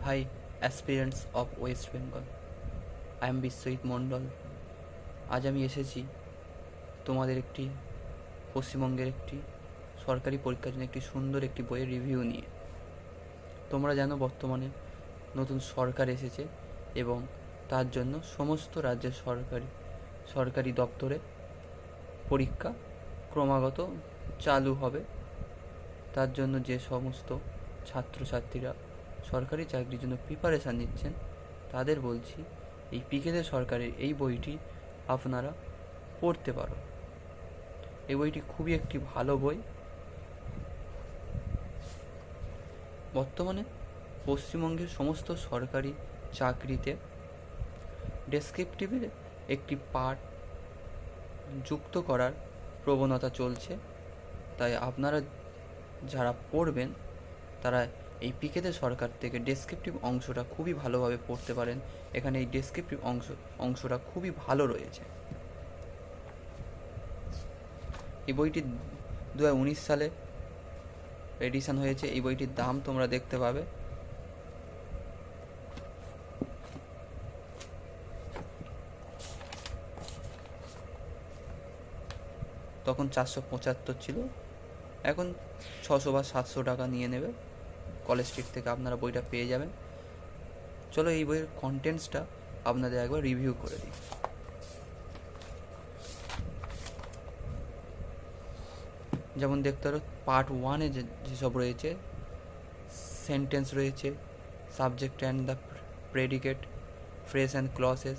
Hi, aspirants of West Bengal. I am Biswajit Mondal. আজ আমি এসেছি তোমাদের একটি পশ্চিমবঙ্গের একটি সরকারি পরীক্ষার জন্য একটি সুন্দর একটি বইয়ের রিভিউ নিয়ে। তোমরা জানো বর্তমানে নতুন সরকার এসেছে এবং তার জন্য সমস্ত রাজ্যের সরকারি দপ্তরে পরীক্ষা ক্রমাগত চালু হবে। তার জন্য যে সমস্ত ছাত্রছাত্রীরা সরকারি চাকরির জন্য প্রিপারেশান নিচ্ছেন তাদের বলছি, এই পিকেদের সরকারের এই বইটি আপনারা পড়তে পারো। এই বইটি খুবই একটি ভালো বই। বর্তমানে পশ্চিমবঙ্গের সমস্ত সরকারি চাকরিতে ডেসক্রিপটিভের একটি পার্ট যুক্ত করার প্রবণতা চলছে, তাই আপনারা যারা পড়বেন তারা এই পিকেদের সরকার থেকে ডেসক্রিপটিভ অংশটা খুবই ভালোভাবে পড়তে পারেন। এখানে এই ডেসক্রিপটিভ অংশটা খুবই ভালো রয়েছে। এই বইটি 2019 সালে এডিশন হয়েছে। এই বইটির দাম তোমরা দেখতে পাবে তখন 475 ছিল, এখন 600 বা 700 টাকা নিয়ে নেবে। কলেজ স্ট্রিট থেকে আপনারা বইটা পেয়ে যাবেন। চলো এই বইয়ের কন্টেন্টসটা আপনাদের একবার রিভিউ করে দিই। যেমন দেখতে পারো পার্ট 1-এ যেসব রয়েছে, সেন্টেন্স রয়েছে, subject and the predicate, phrase and ক্লসেস,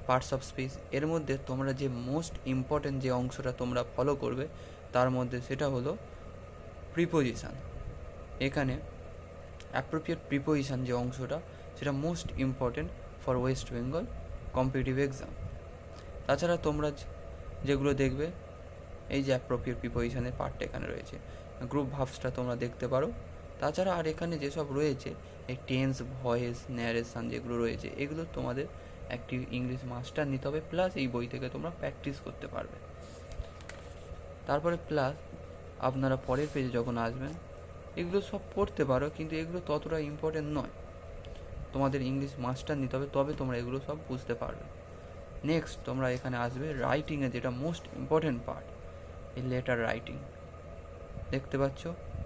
parts of speech. এর মধ্যে তোমরা যে মোস্ট ইম্পর্টেন্ট যে অংশটা তোমরা ফলো করবে তার মধ্যে সেটা হলো প্রিপোজিশান। এখানে অ্যাপ্রোপ্রিয়েট প্রিপোজিশান যে অংশটা সেটা most important for West Bengal competitive exam. তাছাড়া তোমরা যেগুলো দেখবে, এই যে অ্যাপ্রোপ্রিয়েট প্রিপোজিশানের পার্টটা এখানে রয়েছে, গ্রুপ ভার্বসটা তোমরা দেখতে পারো। তাছাড়া আর এখানে যেসব রয়েছে এই টেন্স, ভয়েস, ন্যারেশন যেগুলো রয়েছে, এগুলো তোমাদের একটি ইংলিশ মাস্টার নিতে হবে, প্লাস এই বই থেকে তোমরা প্র্যাকটিস করতে পারবে। তারপরে প্লাস আপনারা পরের পেজে যখন আসবেন, এগুলো সব পড়তে পারো কিন্তু এগুলো ততটা ইম্পর্টেন্ট নয়। তোমাদের ইংলিশ মাস্টার নিতে হবে, তবে তোমরা এগুলো সব বুঝতে পারবে। নেক্সট তোমরা এখানে আসবে রাইটিংয়ে, যেটা মোস্ট ইম্পর্টেন্ট পার্ট, এই লেটার রাইটিং দেখতে পাচ্ছ।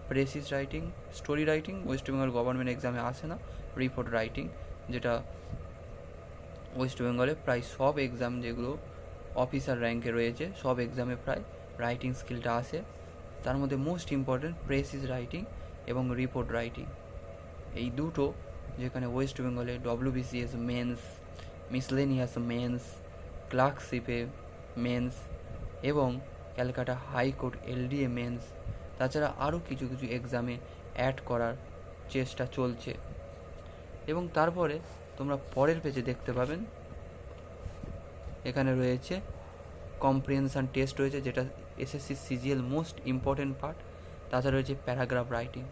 Precis writing, story writing West Bengal government এক্সামে আসে না। রিপোর্ট রাইটিং, যেটা ওয়েস্ট বেঙ্গলে প্রায় সব এক্সাম যেগুলো অফিসার র্যাঙ্কে রয়েছে সব এক্সামে প্রায় রাইটিং স্কিলটা আসে। তার মধ্যে মোস্ট ইম্পর্টেন্ট প্রেসিস রাইটিং এবং রিপোর্ট রাইটিং, এই দুটো যেখানে ওয়েস্ট বেঙ্গলে WBCS মেন্স, মিসলেনিয়াস মেন্স, ক্লার্কশিপে মেন্স এবং ক্যালকাটা হাইকোর্ট LDA মেন্স, তাছাড়া আরও কিছু কিছু এক্সামে অ্যাড করার চেষ্টা চলছে। এবং তারপরে তোমরা পরের পেজে দেখতে পাবেন এখানে রয়েছে কম্প্রিহেনশন টেস্ট রয়েছে, যেটা SSC CGL most important part. তাছাড়া রয়েছে প্যারাগ্রাফ রাইটিং।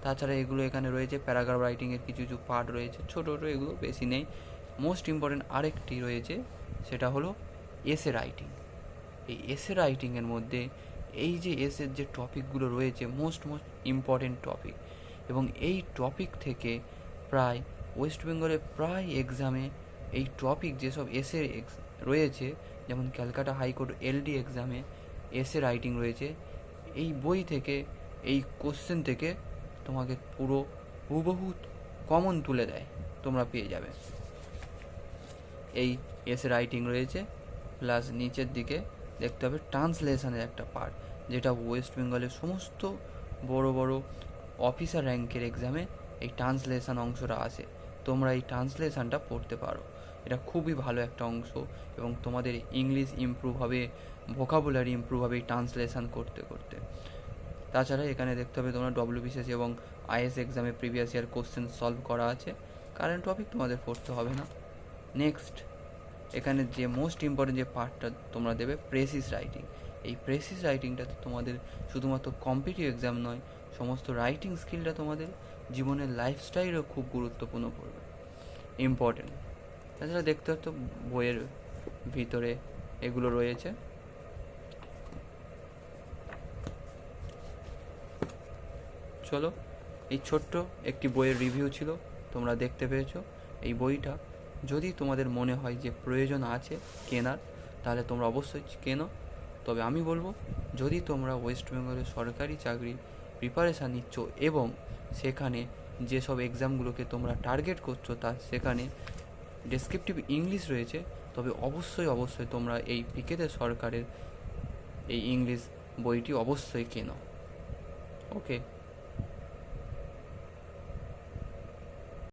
তাছাড়া এগুলো এখানে রয়েছে প্যারাগ্রাফ রাইটিংয়ের কিছু কিছু পার্ট রয়েছে, ছোটো ছোটো, এগুলো বেশি নেই। মোস্ট ইম্পর্টেন্ট আরেকটি রয়েছে, সেটা হলো এসে রাইটিং। এই এসে রাইটিংয়ের মধ্যে এই যে এসের যে টপিকগুলো রয়েছে মোস্ট ইম্পর্টেন্ট টপিক, এবং এই টপিক থেকে প্রায় ওয়েস্ট বেঙ্গলে প্রায় এক্সামে এই টপিক যেসব এসে রয়েছে, যেমন ক্যালকাটা হাইকোর্ট LD এক্সামে এসে রাইটিং রয়েছে, এই বই থেকে এই কোশ্চেন থেকে তোমাকে পুরো হুবহু কমন তুলে দেয়, তোমরা পেয়ে যাবে। এই এসে রাইটিং রয়েছে, প্লাস নিচের দিকে দেখতে হবে ট্রান্সলেশনের একটা পার্ট, যেটা ওয়েস্ট বেঙ্গলের সমস্ত বড় বড় অফিসার র্যাঙ্কের এক্সামে এই ট্রান্সলেশন অংশটা আসে। তোমরা এই ট্রান্সলেশনটা পড়তে পারো, এটা খুবই ভালো একটা অংশ এবং তোমাদের ইংলিশ ইমপ্রুভ হবে, ভোকাবুলারি ইমপ্রুভ হবে এই ট্রান্সলেশন করতে করতে। তাছাড়া এখানে দেখতে হবে তোমরা WBCS এবং IS এক্সামে প্রিভিয়াস ইয়ার কোশ্চেন সলভ করা আছে, কারেন্ট টপিক তোমাদের পড়তে হবে না। নেক্সট এখানে যে মোস্ট ইম্পর্টেন্ট যে পার্টটা তোমরা দেবে প্রেসিস রাইটিং। এই প্রেসিস রাইটিংটাতে তোমাদের শুধুমাত্র কম্পিটিটিভ এক্সাম নয়, সমস্ত রাইটিং স্কিলটা তোমাদের জীবনের লাইফস্টাইলও খুব গুরুত্বপূর্ণ পড়বে, ইম্পর্টেন্ট। তাছাড়া দেখতে হতো বইয়ের ভিতরে এগুলো রয়েছে। চলো, এই ছোট্ট একটি বইয়ের রিভিউ ছিল। তোমরা দেখতে পেয়েছো। এই বইটা যদি তোমাদের মনে হয় যে প্রয়োজন আছে কেনার, তাহলে তোমরা অবশ্যই কেনো। তবে আমি বলবো, যদি তোমরা ওয়েস্ট বেঙ্গলের সরকারি চাকরির প্রিপারেশান নিচ্ছ এবং সেখানে যেসব এক্সামগুলোকে তোমরা টার্গেট করছো সেখানে ডেসক্রিপটিভ ইংলিশ রয়েছে, তবে অবশ্যই তোমরা এই পিকেতে সরকারের এই ইংলিশ বইটি অবশ্যই কেনো। ওকে।